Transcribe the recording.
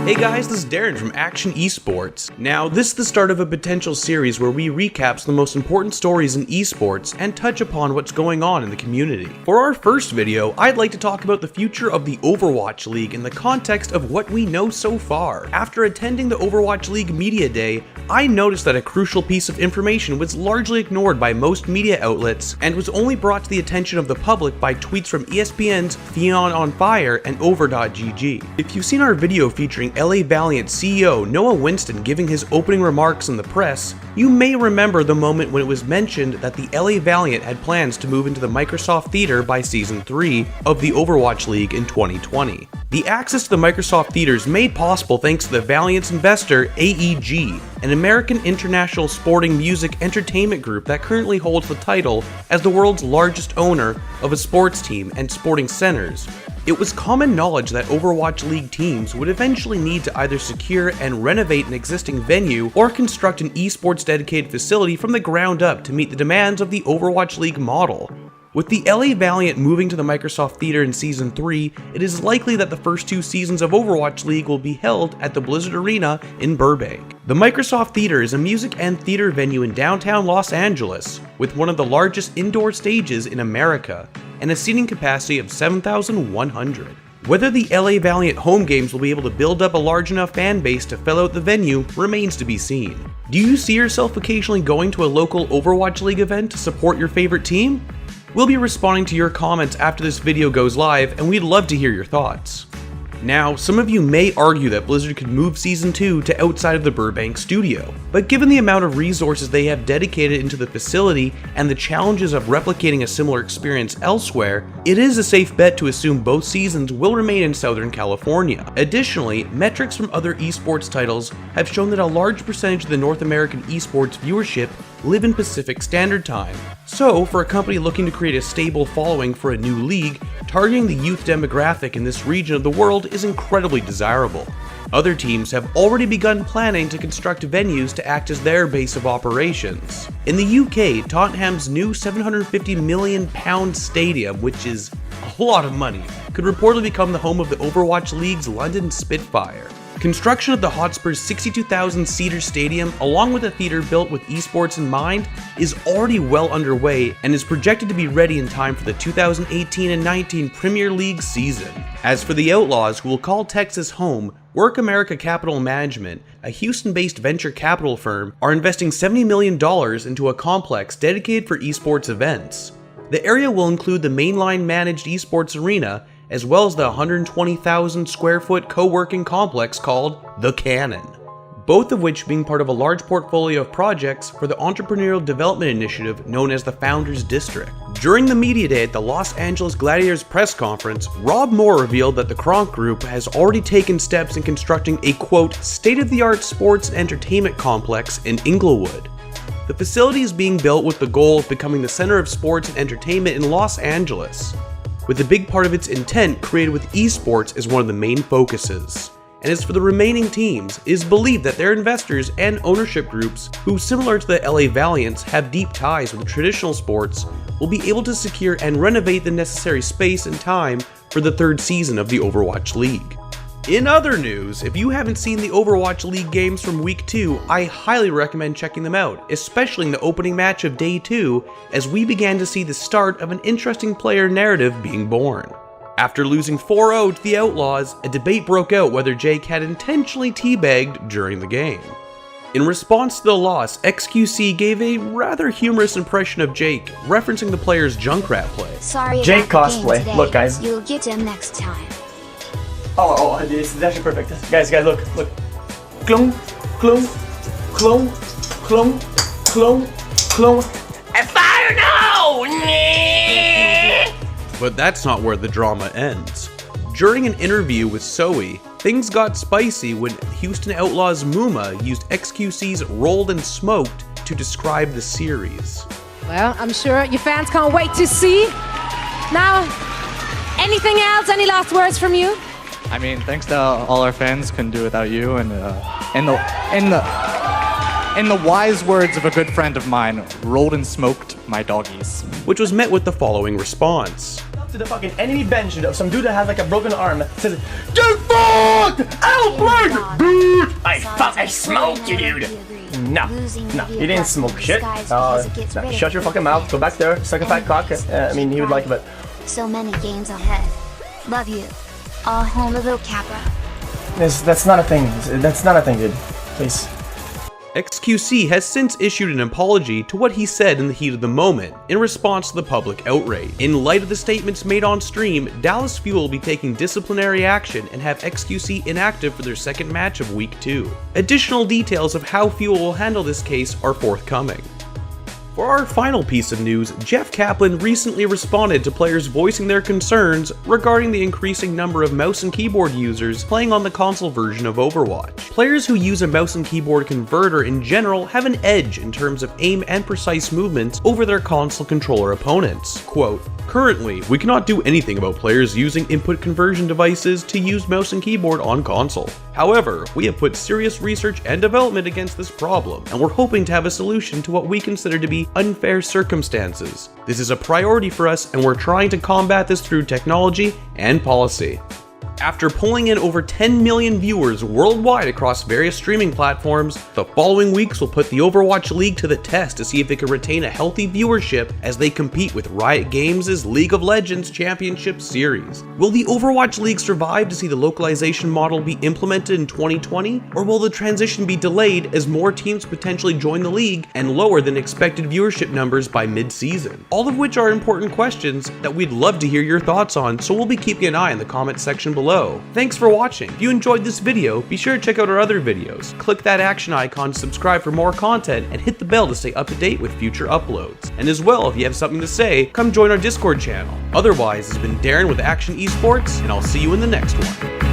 Hey guys, this is Darren from Akshon Esports. Now, this is the start of a potential series where we recap the most important stories in esports and touch upon what's going on in the community. For our first video, I'd like to talk about the future of the Overwatch League in the context of what we know so far. After attending the Overwatch League Media Day, I noticed that a crucial piece of information was largely ignored by most media outlets and was only brought to the attention of the public by tweets from ESPN's Fion on Fire and Over.gg. If you've seen our video featuring LA Valiant CEO Noah Whinston giving his opening remarks in the press, you may remember the moment when it was mentioned that the LA Valiant had plans to move into the Microsoft Theater by Season 3 of the Overwatch League in 2020. The access to the Microsoft Theater is made possible thanks to the Valiant's investor AEG, an American international sporting music entertainment group that currently holds the title as the world's largest owner of a sports team and sporting centers. It was common knowledge that Overwatch League teams would eventually need to either secure and renovate an existing venue or construct an esports dedicated facility from the ground up to meet the demands of the Overwatch League model. With the LA Valiant moving to the Microsoft Theater in Season 3, it is likely that the first two seasons of Overwatch League will be held at the Blizzard Arena in Burbank. The Microsoft Theater is a music and theater venue in downtown Los Angeles, with one of the largest indoor stages in America, and a seating capacity of 7,100. Whether the LA Valiant home games will be able to build up a large enough fan base to fill out the venue remains to be seen. Do you see yourself occasionally going to a local Overwatch League event to support your favorite team? We'll be responding to your comments after this video goes live, and we'd love to hear your thoughts. Now, some of you may argue that Blizzard could move Season 2 to outside of the Burbank studio, but given the amount of resources they have dedicated into the facility and the challenges of replicating a similar experience elsewhere, it is a safe bet to assume both seasons will remain in Southern California. Additionally, metrics from other esports titles have shown that a large percentage of the North American esports viewership live in Pacific Standard Time. So, for a company looking to create a stable following for a new league, targeting the youth demographic in this region of the world is incredibly desirable. Other teams have already begun planning to construct venues to act as their base of operations. In the UK, Tottenham's new £750 million stadium, which is a lot of money, could reportedly become the home of the Overwatch League's London Spitfire. Construction of the Hotspur's 62,000-seater stadium, along with a theater built with esports in mind, is already well underway and is projected to be ready in time for the 2018 and 19 Premier League season. As for the Outlaws, who will call Texas home, Work America Capital Management, a Houston-based venture capital firm, are investing $70 million into a complex dedicated for esports events. The area will include the mainline managed esports arena, as well as the 120,000 square foot co-working complex called The Cannon, both of which being part of a large portfolio of projects for the entrepreneurial development initiative known as the Founders District. During the media day at the Los Angeles Gladiators press conference, Rob Moore revealed that the Kronk Group has already taken steps in constructing a quote, state-of-the-art sports and entertainment complex in Inglewood. The facility is being built with the goal of becoming the center of sports and entertainment in Los Angeles, with a big part of its intent created with esports as one of the main focuses. And as for the remaining teams, it is believed that their investors and ownership groups, who similar to the LA Valiants have deep ties with traditional sports, will be able to secure and renovate the necessary space and time for the third season of the Overwatch League. In other news, if you haven't seen the Overwatch League games from Week 2, I highly recommend checking them out, especially in the opening match of Day 2, as we began to see the start of an interesting player narrative being born. After losing 4-0 to the Outlaws, a debate broke out whether Jake had intentionally teabagged during the game. In response to the loss, xQc gave a rather humorous impression of Jake, referencing the player's Junkrat play. Sorry Jake about the cosplay. game today. Look, guys. You'll get him next time. Oh, this is actually perfect. Guys, look. Clone, clone, clone, clone, clone, clone. And fire now! But that's not where the drama ends. During an interview with Zoe, things got spicy when Houston Outlaws Muma used xQc's Rolled and Smoked to describe the series. Well, I'm sure your fans can't wait to see. Now, anything else? Any last words from you? I mean, thanks to all our fans, couldn't do it without you. And in the wise words of a good friend of mine, rolled and smoked my doggies. Which was met with the following response. To the fucking enemy bench of some dude that has like a broken arm says, "Get fucked! I'll play smoked you, dude. No, he didn't smoke shit. No, shut your fucking mouth. Go back there. Suck a fat cock. I mean, he would like it, but so many games ahead. Love you. All home of Kappa. that's not a thing. That's not a thing, dude. Please. xQc has since issued an apology to what he said in the heat of the moment in response to the public outrage. In light of the statements made on stream, Dallas Fuel will be taking disciplinary action and have xQc inactive for their second match of Week 2. Additional details of how Fuel will handle this case are forthcoming. For our final piece of news, Jeff Kaplan recently responded to players voicing their concerns regarding the increasing number of mouse and keyboard users playing on the console version of Overwatch. Players who use a mouse and keyboard converter in general have an edge in terms of aim and precise movements over their console controller opponents. Quote, "Currently, we cannot do anything about players using input conversion devices to use mouse and keyboard on console. However, we have put serious research and development against this problem, and we're hoping to have a solution to what we consider to be unfair circumstances. This is a priority for us, and we're trying to combat this through technology and policy." After pulling in over 10 million viewers worldwide across various streaming platforms, the following weeks will put the Overwatch League to the test to see if it can retain a healthy viewership as they compete with Riot Games' League of Legends Championship Series. Will the Overwatch League survive to see the localization model be implemented in 2020, or will the transition be delayed as more teams potentially join the league and lower than expected viewership numbers by mid-season? All of which are important questions that we'd love to hear your thoughts on, so we'll be keeping an eye in the comments section below. Thanks for watching. If you enjoyed this video, be sure to check out our other videos. Click that action icon to subscribe for more content and hit the bell to stay up to date with future uploads. And as well, if you have something to say, come join our Discord channel. Otherwise, this has been Darren with Akshon Esports, and I'll see you in the next one.